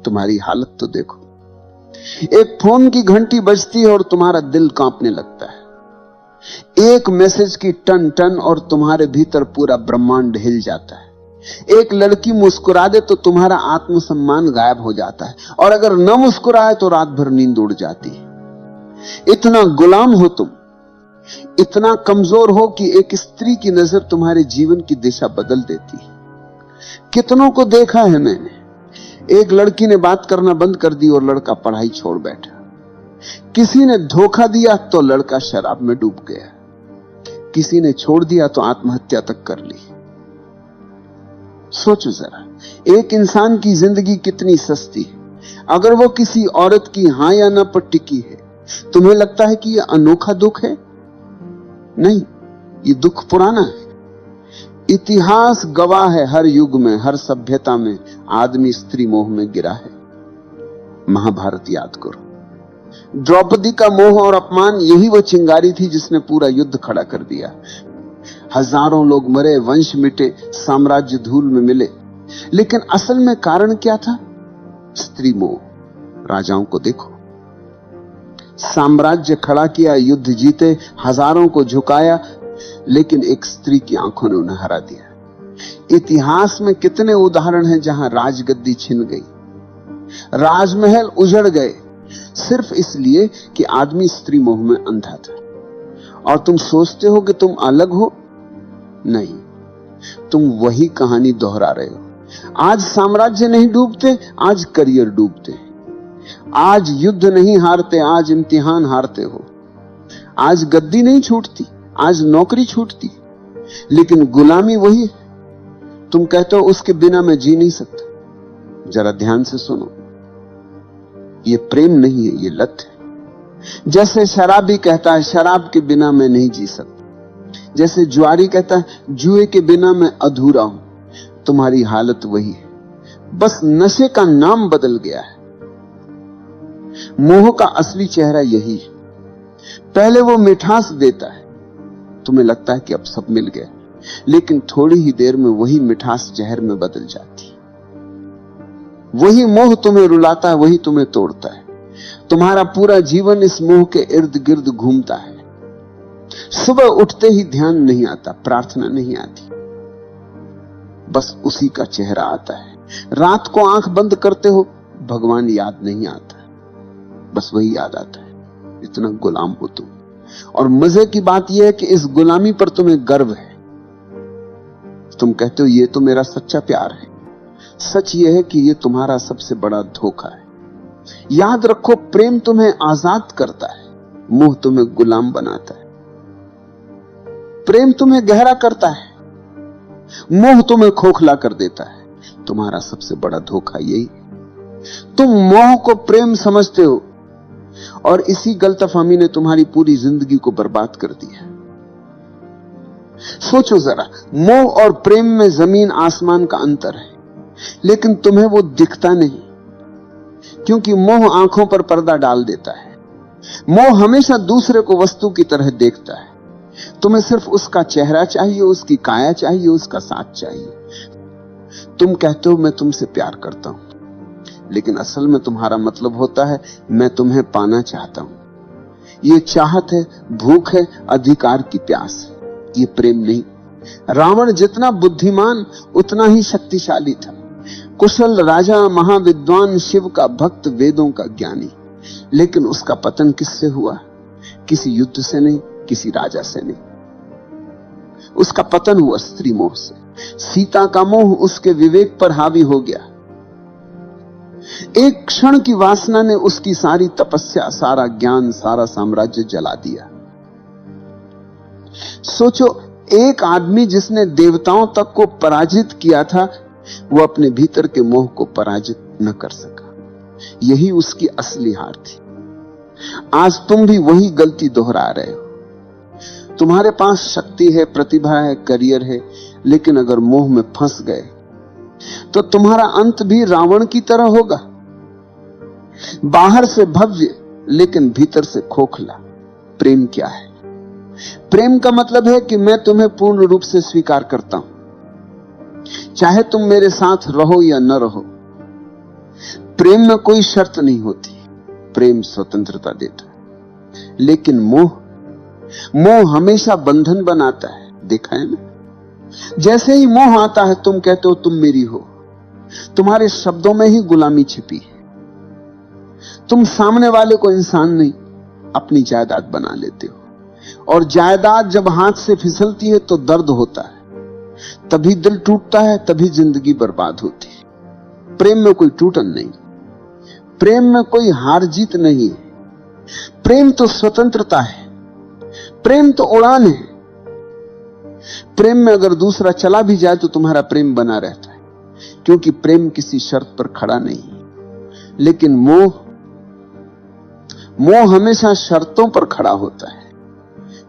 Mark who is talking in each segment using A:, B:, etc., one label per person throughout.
A: तुम्हारी हालत तो देखो। एक फोन की घंटी बजती है और तुम्हारा दिल कांपने लगता है। एक मैसेज की टन टन और तुम्हारे भीतर पूरा ब्रह्मांड हिल जाता है। एक लड़की मुस्कुरा दे तो तुम्हारा आत्मसम्मान गायब हो जाता है, और अगर न मुस्कुराए तो रात भर नींद उड़ जाती है। इतना गुलाम हो तुम, इतना कमजोर हो कि एक स्त्री की नजर तुम्हारे जीवन की दिशा बदल देती है। कितनों को देखा है मैंने, एक लड़की ने बात करना बंद कर दी और लड़का पढ़ाई छोड़ बैठा। किसी ने धोखा दिया तो लड़का शराब में डूब गया। किसी ने छोड़ दिया तो आत्महत्या तक कर ली। सोचो जरा, एक इंसान की जिंदगी कितनी सस्ती है। अगर वो किसी औरत की हां या ना पर टिकी है, तुम्हें लगता है कि यह अनोखा दुख है? नहीं, ये दुख पुराना है। इतिहास गवाह है, हर युग में, हर सभ्यता में आदमी स्त्री मोह में गिरा है। महाभारत याद करो, द्रौपदी का मोह और अपमान, यही वो चिंगारी थी जिसने पूरा युद्ध खड़ा कर दिया। हजारों लोग मरे, वंश मिटे, साम्राज्य धूल में मिले, लेकिन असल में कारण क्या था? स्त्री मोह। राजाओं को देखो, साम्राज्य खड़ा किया, युद्ध जीते, हजारों को झुकाया, लेकिन एक स्त्री की आंखों ने उन्हें हरा दिया। इतिहास में कितने उदाहरण हैं जहां राजगद्दी छिन गई, राजमहल उजड़ गए, सिर्फ इसलिए कि आदमी स्त्री मोह में अंधा था। और तुम सोचते हो कि तुम अलग हो? नहीं, तुम वही कहानी दोहरा रहे हो। आज साम्राज्य नहीं डूबते, आज करियर डूबते। आज युद्ध नहीं हारते, आज इम्तिहान हारते हो। आज गद्दी नहीं छूटती, आज नौकरी छूटती, लेकिन गुलामी वही है। तुम कहते हो उसके बिना मैं जी नहीं सकता। जरा ध्यान से सुनो, ये प्रेम नहीं है, ये लत है। जैसे शराबी कहता है शराब के बिना मैं नहीं जी सकता, जैसे जुआरी कहता है जुए के बिना मैं अधूरा हूं, तुम्हारी हालत वही है, बस नशे का नाम बदल गया है। मोह का असली चेहरा यही है। पहले वो मिठास देता है, तुम्हें लगता है कि अब सब मिल गया, लेकिन थोड़ी ही देर में वही मिठास जहर में बदल जाती है। वही मोह तुम्हें रुलाता है, वही तुम्हें तोड़ता है। तुम्हारा पूरा जीवन इस मोह के इर्द गिर्द घूमता है। सुबह उठते ही ध्यान नहीं आता, प्रार्थना नहीं आती, बस उसी का चेहरा आता है। रात को आंख बंद करते हो, भगवान याद नहीं आता, बस वही याद आता है। इतना गुलाम हो तुम। और मजे की बात यह है कि इस गुलामी पर तुम्हें गर्व है। तुम कहते हो ये तो मेरा सच्चा प्यार है। सच यह है कि यह तुम्हारा सबसे बड़ा धोखा है। याद रखो, प्रेम तुम्हें आजाद करता है, मोह तुम्हें गुलाम बनाता है। प्रेम तुम्हें गहरा करता है, मोह तुम्हें खोखला कर देता है। तुम्हारा सबसे बड़ा धोखा यही है। तुम मोह को प्रेम समझते हो, और इसी गलतफहमी ने तुम्हारी पूरी जिंदगी को बर्बाद कर दिया। सोचो जरा, मोह और प्रेम में जमीन आसमान का अंतर है, लेकिन तुम्हें वो दिखता नहीं, क्योंकि मोह आंखों पर पर्दा डाल देता है। मोह हमेशा दूसरे को वस्तु की तरह देखता है। तुम्हें सिर्फ उसका चेहरा चाहिए, उसकी काया चाहिए, उसका साथ चाहिए। तुम कहते हो मैं तुमसे प्यार करता हूं, लेकिन असल में तुम्हारा मतलब होता है मैं तुम्हें पाना चाहता हूं। ये चाहत है, भूख है, अधिकार की प्यास है, ये प्रेम नहीं। रावण जितना बुद्धिमान उतना ही शक्तिशाली था। कुशल राजा, महाविद्वान, शिव का भक्त, वेदों का ज्ञानी, लेकिन उसका पतन किससे हुआ? किसी युद्ध से नहीं, किसी राजा से नहीं। उसका पतन हुआ स्त्री मोह से। सीता का मोह उसके विवेक पर हावी हो गया। एक क्षण की वासना ने उसकी सारी तपस्या, सारा ज्ञान, सारा साम्राज्य जला दिया। सोचो, एक आदमी जिसने देवताओं तक को पराजित किया था, वो अपने भीतर के मोह को पराजित न कर सका। यही उसकी असली हार थी। आज तुम भी वही गलती दोहरा रहे हो। तुम्हारे पास शक्ति है, प्रतिभा है, करियर है, लेकिन अगर मोह में फंस गए तो तुम्हारा अंत भी रावण की तरह होगा। बाहर से भव्य, लेकिन भीतर से खोखला। प्रेम क्या है? प्रेम का मतलब है कि मैं तुम्हें पूर्ण रूप से स्वीकार करता हूं, चाहे तुम मेरे साथ रहो या न रहो। प्रेम में कोई शर्त नहीं होती, प्रेम स्वतंत्रता देता है। लेकिन मोह हमेशा बंधन बनाता है, देखा है ना? जैसे ही मोह आता है, तुम कहते हो तुम मेरी हो, तुम्हारे शब्दों में ही गुलामी छिपी है। तुम सामने वाले को इंसान नहीं, अपनी जायदाद बना लेते हो, और जायदाद जब हाथ से फिसलती है तो दर्द होता है, तभी दिल टूटता है, तभी जिंदगी बर्बाद होती है। प्रेम में कोई टूटन नहीं, प्रेम में कोई हार जीत नहीं है। प्रेम तो स्वतंत्रता है, प्रेम तो उड़ान है। प्रेम में अगर दूसरा चला भी जाए तो तुम्हारा प्रेम बना रहता है, क्योंकि प्रेम किसी शर्त पर खड़ा नहीं है। लेकिन मोह हमेशा शर्तों पर खड़ा होता है।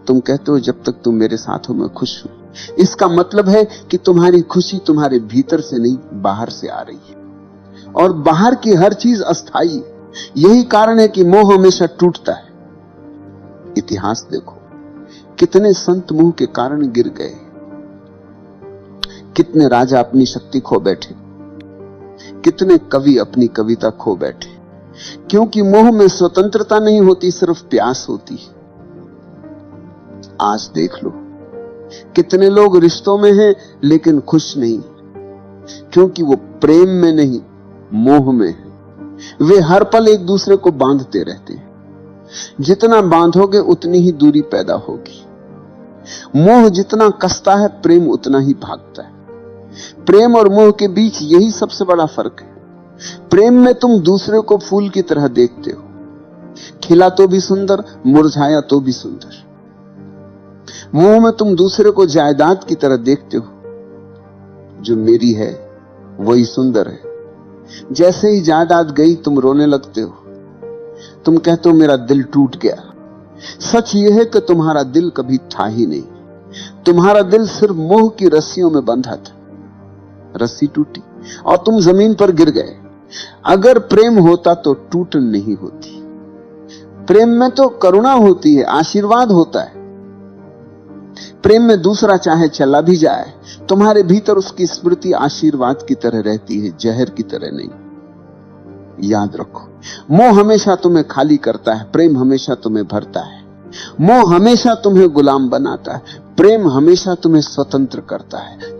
A: तुम कहते हो जब तक तुम मेरे साथ हो मैं खुश हूं। इसका मतलब है कि तुम्हारी खुशी तुम्हारे भीतर से नहीं, बाहर से आ रही है, और बाहर की हर चीज अस्थाई है। यही कारण है कि मोह हमेशा टूटता है। इतिहास देखो, कितने संत मोह के कारण गिर गए, कितने राजा अपनी शक्ति खो बैठे, कितने कवि अपनी कविता खो बैठे, क्योंकि मोह में स्वतंत्रता नहीं होती, सिर्फ प्यास होती है। आज देख लो, कितने लोग रिश्तों में हैं लेकिन खुश नहीं, क्योंकि वो प्रेम में नहीं, मोह में है। वे हर पल एक दूसरे को बांधते रहते हैं। जितना बांधोगे उतनी ही दूरी पैदा होगी। मोह जितना कसता है, प्रेम उतना ही भागता है। प्रेम और मोह के बीच यही सबसे बड़ा फर्क है। प्रेम में तुम दूसरे को फूल की तरह देखते हो, खिला तो भी सुंदर, मुरझाया तो भी सुंदर। मोह में तुम दूसरे को जायदाद की तरह देखते हो, जो मेरी है वही सुंदर है। जैसे ही जायदाद गई तुम रोने लगते हो, तुम कहते हो मेरा दिल टूट गया। सच यह है कि तुम्हारा दिल कभी था ही नहीं, तुम्हारा दिल सिर्फ मोह की रस्सियों में बंधा था। रस्सी टूटी और तुम जमीन पर गिर गए। अगर प्रेम होता तो टूटन नहीं होती। प्रेम में तो करुणा होती है, आशीर्वाद होता है। प्रेम में दूसरा चाहे चला भी जाए, तुम्हारे भीतर उसकी स्मृति आशीर्वाद की तरह रहती है, जहर की तरह नहीं। याद रखो, मोह हमेशा तुम्हें खाली करता है, प्रेम हमेशा तुम्हें भरता है। मोह हमेशा तुम्हें गुलाम बनाता है, प्रेम हमेशा तुम्हें स्वतंत्र करता है।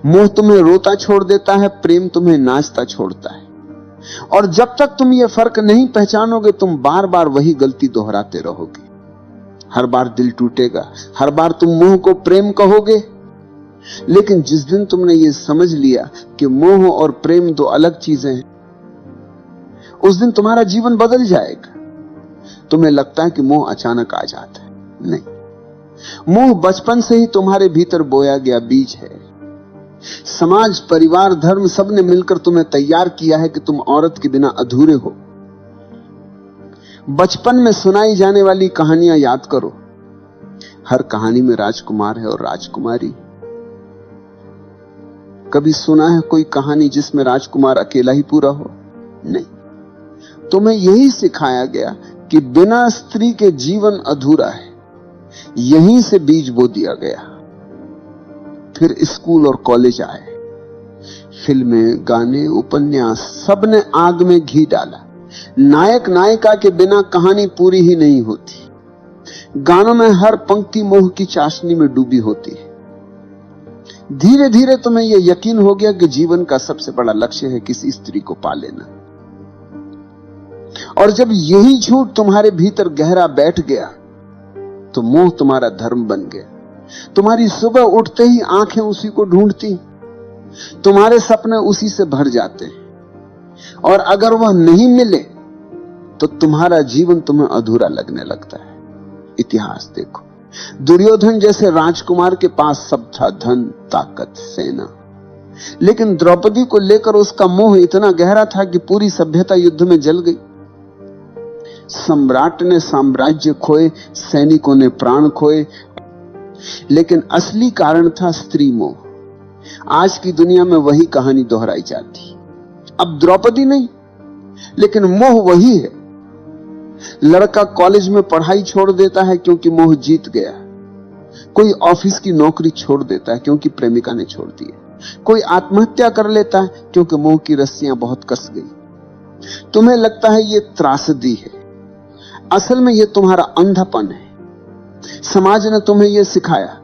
A: मोह तुम्हें रोता छोड़ देता है, प्रेम तुम्हें नाचता छोड़ता है। और जब तक तुम ये फर्क नहीं पहचानोगे, तुम बार बार वही गलती दोहराते रहोगे। हर बार दिल टूटेगा, हर बार तुम मोह को प्रेम कहोगे। लेकिन जिस दिन तुमने ये समझ लिया कि मोह और प्रेम दो अलग चीजें हैं, उस दिन तुम्हारा जीवन बदल जाएगा। तुम्हें लगता है कि मोह अचानक आ जाता है, नहीं। मोह बचपन से ही तुम्हारे भीतर बोया गया बीज है। समाज, परिवार, धर्म सबने मिलकर तुम्हें तैयार किया है कि तुम औरत के बिना अधूरे हो। बचपन में सुनाई जाने वाली कहानियां याद करो। हर कहानी में राजकुमार है और राजकुमारी। कभी सुना है कोई कहानी जिसमें राजकुमार अकेला ही पूरा हो? नहीं। तुम्हें यही सिखाया गया कि बिना स्त्री के जीवन अधूरा है। यहीं से बीज बो दिया गया। फिर स्कूल और कॉलेज आए, फिल्में, गाने, उपन्यास, सबने आग में घी डाला। नायक नायिका के बिना कहानी पूरी ही नहीं होती। गानों में हर पंक्ति मोह की चाशनी में डूबी होती है। धीरे धीरे तुम्हें यह यकीन हो गया कि जीवन का सबसे बड़ा लक्ष्य है किसी स्त्री को पा लेना। और जब यही झूठ तुम्हारे भीतर गहरा बैठ गया, तो मोह तुम्हारा धर्म बन गया। तुम्हारी सुबह उठते ही आंखें उसी को ढूंढती, तुम्हारे सपने उसी से भर जाते हैं। और अगर वह नहीं मिले तो तुम्हारा जीवन तुम्हें अधूरा लगने लगता है। इतिहास देखो, दुर्योधन जैसे राजकुमार के पास सब था, धन, ताकत, सेना, लेकिन द्रौपदी को लेकर उसका मोह इतना गहरा था कि पूरी सभ्यता युद्ध में जल गई। सम्राट ने साम्राज्य खोए, सैनिकों ने प्राण खोए, लेकिन असली कारण था स्त्री मोह। आज की दुनिया में वही कहानी दोहराई जाती। अब द्रौपदी नहीं, लेकिन मोह वही है। लड़का कॉलेज में पढ़ाई छोड़ देता है क्योंकि मोह जीत गया। कोई ऑफिस की नौकरी छोड़ देता है क्योंकि प्रेमिका ने छोड़ दी है। कोई आत्महत्या कर लेता है क्योंकि मोह की रस्सियां बहुत कस गई। तुम्हें लगता है ये त्रासदी है, असल में ये तुम्हारा अंधापन है। समाज ने तुम्हें यह सिखाया,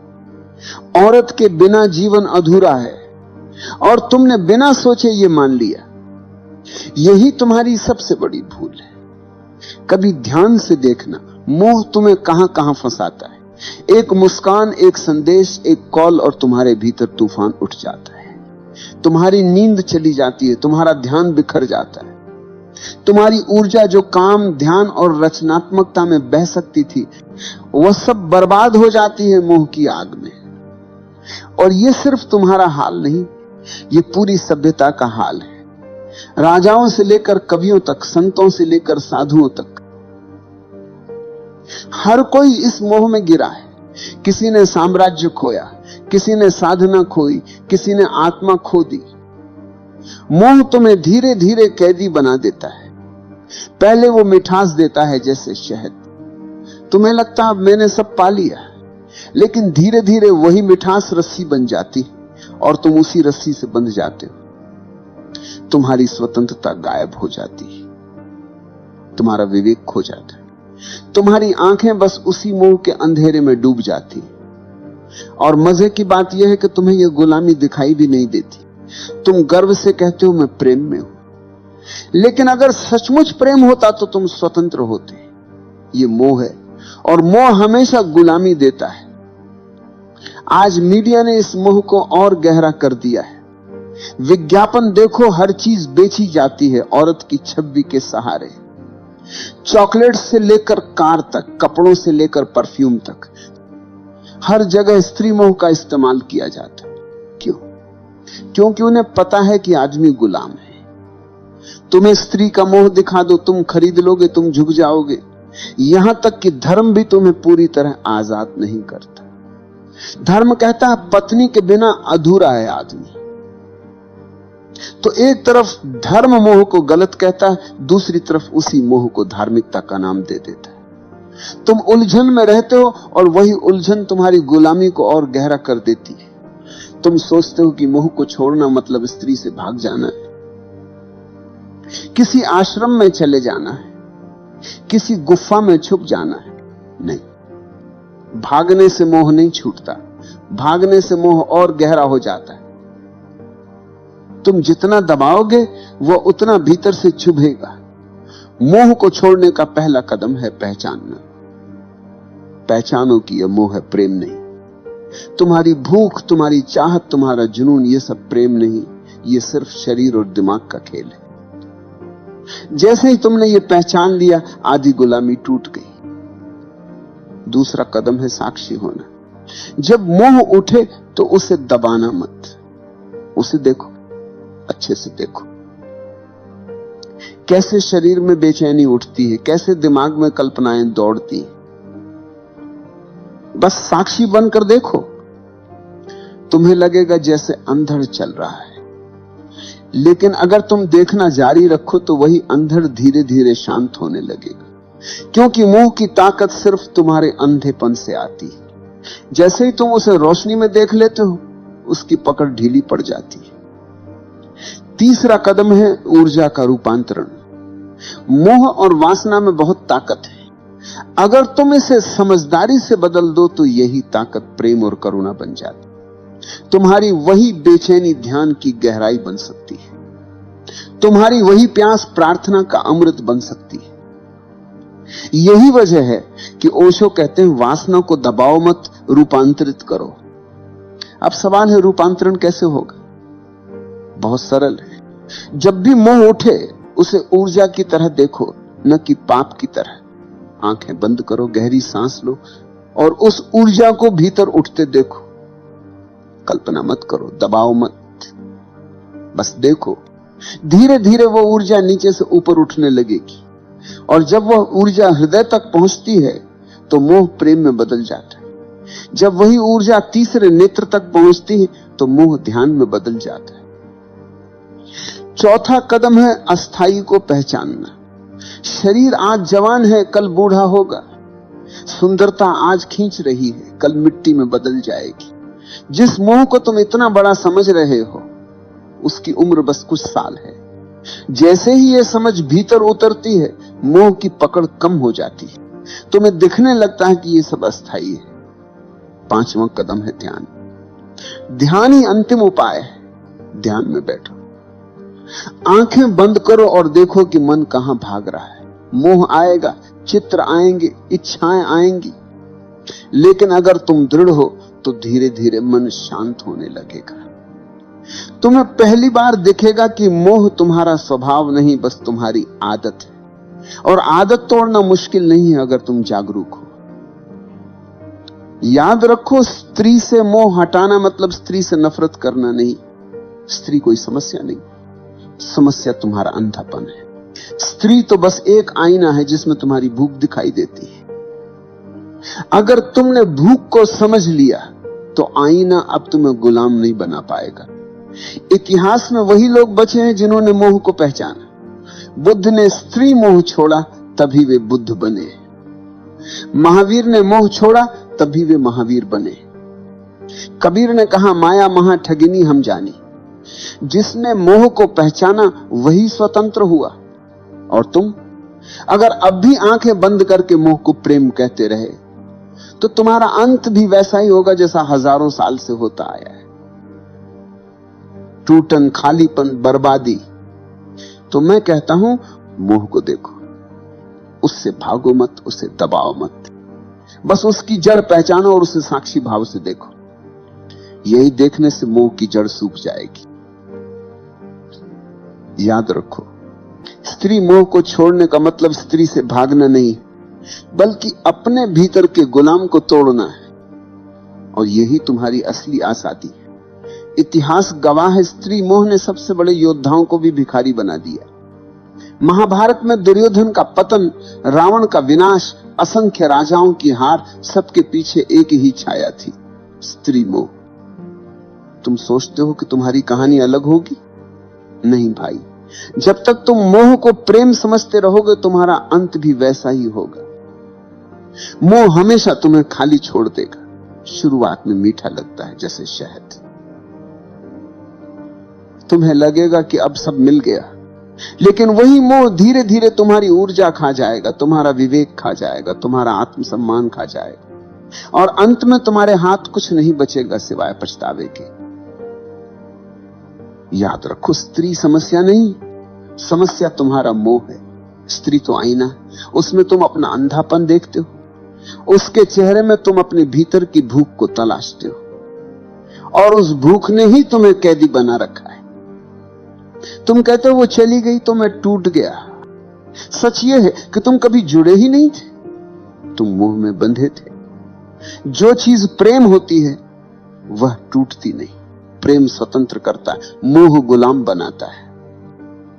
A: औरत के बिना जीवन अधूरा है, और तुमने बिना सोचे ये मान लिया। यही तुम्हारी सबसे बड़ी भूल है। कभी ध्यान से देखना, मोह तुम्हें कहां कहां फंसाता है। एक मुस्कान, एक संदेश, एक कॉल और तुम्हारे भीतर तूफान उठ जाता है। तुम्हारी नींद चली जाती है, तुम्हारा ध्यान बिखर जाता है। तुम्हारी ऊर्जा जो काम, ध्यान और रचनात्मकता में बह सकती थी, वह सब बर्बाद हो जाती है मोह की आग में। और यह सिर्फ तुम्हारा हाल नहीं, यह पूरी सभ्यता का हाल है। राजाओं से लेकर कवियों तक, संतों से लेकर साधुओं तक, हर कोई इस मोह में गिरा है। किसी ने साम्राज्य खोया, किसी ने साधना खोई, किसी ने आत्मा खो दी। मोह तुम्हें धीरे धीरे कैदी बना देता है। पहले वो मिठास देता है जैसे शहद। तुम्हें लगता है मैंने सब पा लिया, लेकिन धीरे धीरे वही मिठास रस्सी बन जाती और तुम उसी रस्सी से बंध जाते हो। तुम्हारी स्वतंत्रता गायब हो जाती है, तुम्हारा विवेक खो जाता है, तुम्हारी आंखें बस उसी मोह के अंधेरे में डूब जाती। और मजे की बात यह है कि तुम्हें यह गुलामी दिखाई भी नहीं देती। तुम गर्व से कहते हो मैं प्रेम में हूं, लेकिन अगर सचमुच प्रेम होता तो तुम स्वतंत्र होते। ये मोह है, और मोह हमेशा गुलामी देता है। आज मीडिया ने इस मोह को और गहरा कर दिया है। विज्ञापन देखो, हर चीज बेची जाती है औरत की छवि के सहारे। चॉकलेट से लेकर कार तक, कपड़ों से लेकर परफ्यूम तक, हर जगह स्त्री मोह का इस्तेमाल किया जाता है। क्यों? क्योंकि उन्हें पता है कि आदमी गुलाम है। तुम्हें स्त्री का मोह दिखा दो, तुम खरीद लोगे, तुम झुक जाओगे। यहां तक कि धर्म भी तुम्हें पूरी तरह आजाद नहीं करता। धर्म कहता है पत्नी के बिना अधूरा है आदमी। तो एक तरफ धर्म मोह को गलत कहता है, दूसरी तरफ उसी मोह को धार्मिकता का नाम दे देता है। तुम उलझन में रहते हो और वही उलझन तुम्हारी गुलामी को और गहरा कर देती है। तुम सोचते हो कि मोह को छोड़ना मतलब स्त्री से भाग जाना है, किसी आश्रम में चले जाना है, किसी गुफा में छुप जाना है। नहीं, भागने से मोह नहीं छूटता, भागने से मोह और गहरा हो जाता है। तुम जितना दबाओगे वह उतना भीतर से चुभेगा। मोह को छोड़ने का पहला कदम है पहचानना। पहचानो कि यह मोह है, प्रेम नहीं। तुम्हारी भूख, तुम्हारी चाहत, तुम्हारा जुनून, यह सब प्रेम नहीं, यह सिर्फ शरीर और दिमाग का खेल है। जैसे ही तुमने यह पहचान लिया, आधी गुलामी टूट गई। दूसरा कदम है साक्षी होना। जब मोह उठे तो उसे दबाना मत, उसे देखो, अच्छे से देखो। कैसे शरीर में बेचैनी उठती है, कैसे दिमाग में कल्पनाएं दौड़ती हैं। बस साक्षी बनकर देखो। तुम्हें लगेगा जैसे अंधड़ चल रहा है, लेकिन अगर तुम देखना जारी रखो तो वही अंधड़ धीरे धीरे शांत होने लगेगा। क्योंकि मोह की ताकत सिर्फ तुम्हारे अंधेपन से आती है। जैसे ही तुम उसे रोशनी में देख लेते हो, उसकी पकड़ ढीली पड़ जाती है। तीसरा कदम है ऊर्जा का रूपांतरण। मोह और वासना में बहुत ताकत है। अगर तुम इसे समझदारी से बदल दो तो यही ताकत प्रेम और करुणा बन जाती। तुम्हारी वही बेचैनी ध्यान की गहराई बन सकती है। तुम्हारी वही प्यास प्रार्थना का अमृत बन सकती है। यही वजह है कि ओशो कहते हैं वासना को दबाओ मत, रूपांतरित करो। अब सवाल है रूपांतरण कैसे होगा? बहुत सरल है। जब भी मोह उठे उसे ऊर्जा की तरह देखो, न कि पाप की तरह। आंखें बंद करो, गहरी सांस लो और उस ऊर्जा को भीतर उठते देखो। कल्पना मत करो, दबाओ मत, बस देखो। धीरे धीरे वो ऊर्जा नीचे से ऊपर उठने लगेगी, और जब वह ऊर्जा हृदय तक पहुंचती है तो मोह प्रेम में बदल जाता है। जब वही ऊर्जा तीसरे नेत्र तक पहुंचती है तो मोह ध्यान में बदल जाता है। चौथा कदम है अस्थाई को पहचानना। शरीर आज जवान है, कल बूढ़ा होगा। सुंदरता आज खींच रही है, कल मिट्टी में बदल जाएगी। जिस मोह को तुम इतना बड़ा समझ रहे हो, उसकी उम्र बस कुछ साल है। जैसे ही ये समझ भीतर उतरती है, मोह की पकड़ कम हो जाती है। तुम्हें दिखने लगता है कि ये सब अस्थाई है। 5वां कदम है ध्यान। ध्यान ही अंतिम उपाय है। ध्यान में बैठो, आंखें बंद करो और देखो कि मन कहां भाग रहा है। मोह आएगा, चित्र आएंगे, इच्छाएं आएंगी, लेकिन अगर तुम दृढ़ हो तो धीरे धीरे मन शांत होने लगेगा। तुम्हें पहली बार दिखेगा कि मोह तुम्हारा स्वभाव नहीं, बस तुम्हारी आदत है। और आदत तोड़ना मुश्किल नहीं है अगर तुम जागरूक हो। याद रखो, स्त्री से मोह हटाना मतलब स्त्री से नफरत करना नहीं। स्त्री कोई समस्या नहीं, समस्या तुम्हारा अंधापन है। स्त्री तो बस एक आईना है जिसमें तुम्हारी भूख दिखाई देती है। अगर तुमने भूख को समझ लिया तो आईना अब तुम्हें गुलाम नहीं बना पाएगा। इतिहास में वही लोग बचे हैं जिन्होंने मोह को पहचाना। बुद्ध ने स्त्री मोह छोड़ा, तभी वे बुद्ध बने। महावीर ने मोह छोड़ा, तभी वे महावीर बने। कबीर ने कहा, माया महा ठगिनी हम जानी। जिसने मोह को पहचाना वही स्वतंत्र हुआ। और तुम अगर अब भी आंखें बंद करके मोह को प्रेम कहते रहे तो तुम्हारा अंत भी वैसा ही होगा जैसा हजारों साल से होता आया है। टूटन, खालीपन, बर्बादी। तो मैं कहता हूं, मोह को देखो, उससे भागो मत, उसे दबाओ मत, बस उसकी जड़ पहचानो और उसे साक्षी भाव से देखो। यही देखने से मोह की जड़ सूख जाएगी। याद रखो, स्त्री मोह को छोड़ने का मतलब स्त्री से भागना नहीं, बल्कि अपने भीतर के गुलाम को तोड़ना है। और यही तुम्हारी असली आजादी है। इतिहास गवाह है, स्त्री मोह ने सबसे बड़े योद्धाओं को भी भिखारी बना दिया। महाभारत में दुर्योधन का पतन, रावण का विनाश, असंख्य राजाओं की हार, सबके पीछे एक ही छाया थी, स्त्री मोह। तुम सोचते हो कि तुम्हारी कहानी अलग होगी? नहीं भाई, जब तक तुम मोह को प्रेम समझते रहोगे तुम्हारा अंत भी वैसा ही होगा। मोह हमेशा तुम्हें खाली छोड़ देगा। शुरुआत में मीठा लगता है जैसे शहद। तुम्हें लगेगा कि अब सब मिल गया, लेकिन वही मोह धीरे धीरे तुम्हारी ऊर्जा खा जाएगा, तुम्हारा विवेक खा जाएगा, तुम्हारा आत्मसम्मान खा जाएगा, और अंत में तुम्हारे हाथ कुछ नहीं बचेगा सिवाय पछतावे के। याद रखो, स्त्री समस्या नहीं, समस्या तुम्हारा मोह है। स्त्री तो आईना, उसमें तुम अपना अंधापन देखते हो, उसके चेहरे में तुम अपने भीतर की भूख को तलाशते हो, और उस भूख ने ही तुम्हें कैदी बना रखा है। तुम कहते हो वो चली गई तो मैं टूट गया। सच ये है कि तुम कभी जुड़े ही नहीं थे, तुम मोह में बंधे थे। जो चीज प्रेम होती है वह टूटती नहीं। प्रेम स्वतंत्र करता है, मोह गुलाम बनाता है।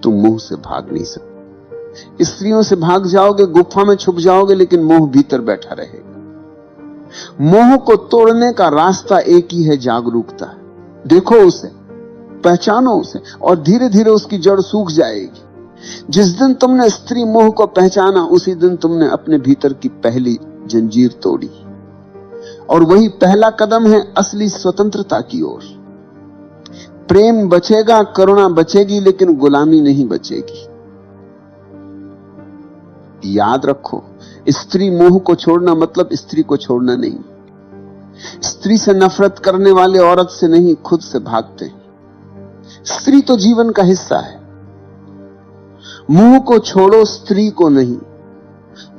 A: तुम मोह से भाग नहीं सकते। स्त्रियों से भाग जाओगे, गुफा में छुप जाओगे, लेकिन मोह भीतर बैठा रहेगा। मोह को तोड़ने का रास्ता एक ही है, जागरूकता। देखो उसे, पहचानो उसे, और धीरे धीरे उसकी जड़ सूख जाएगी। जिस दिन तुमने स्त्री मोह को पहचाना, उसी दिन तुमने अपने भीतर की पहली जंजीर तोड़ी, और वही पहला कदम है असली स्वतंत्रता की ओर। प्रेम बचेगा, करुणा बचेगी, लेकिन गुलामी नहीं बचेगी। याद रखो, स्त्री मोह को छोड़ना मतलब स्त्री को छोड़ना नहीं। स्त्री से नफरत करने वाले औरत से नहीं, खुद से भागते हैं। स्त्री तो जीवन का हिस्सा है। मोह को छोड़ो, स्त्री को नहीं।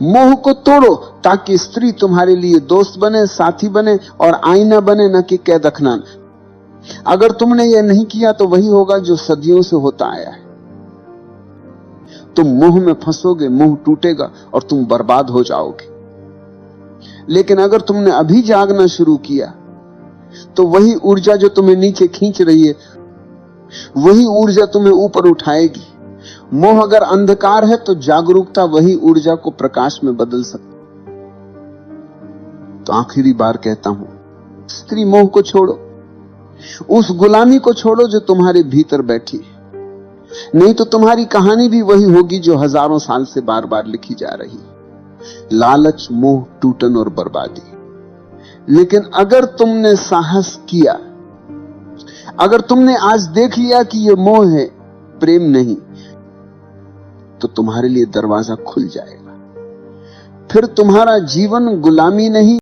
A: मोह को तोड़ो ताकि स्त्री तुम्हारे लिए दोस्त बने, साथी बने और आईना बने, न कि कैद अखनान। अगर तुमने यह नहीं किया तो वही होगा जो सदियों से होता आया है। तुम मोह में फंसोगे, मोह टूटेगा और तुम बर्बाद हो जाओगे। लेकिन अगर तुमने अभी जागना शुरू किया तो वही ऊर्जा जो तुम्हें नीचे खींच रही है, वही ऊर्जा तुम्हें ऊपर उठाएगी। मोह अगर अंधकार है तो जागरूकता वही ऊर्जा को प्रकाश में बदल सकती। तो आखिरी बार कहता हूं, स्त्री मोह को छोड़ो, उस गुलामी को छोड़ो जो तुम्हारे भीतर बैठी है। नहीं तो तुम्हारी कहानी भी वही होगी जो हजारों साल से बार बार लिखी जा रही, लालच, मोह, टूटन और बर्बादी। लेकिन अगर तुमने साहस किया, अगर तुमने आज देख लिया कि यह मोह है, प्रेम नहीं, तो तुम्हारे लिए दरवाजा खुल जाएगा। फिर तुम्हारा जीवन गुलामी नहीं,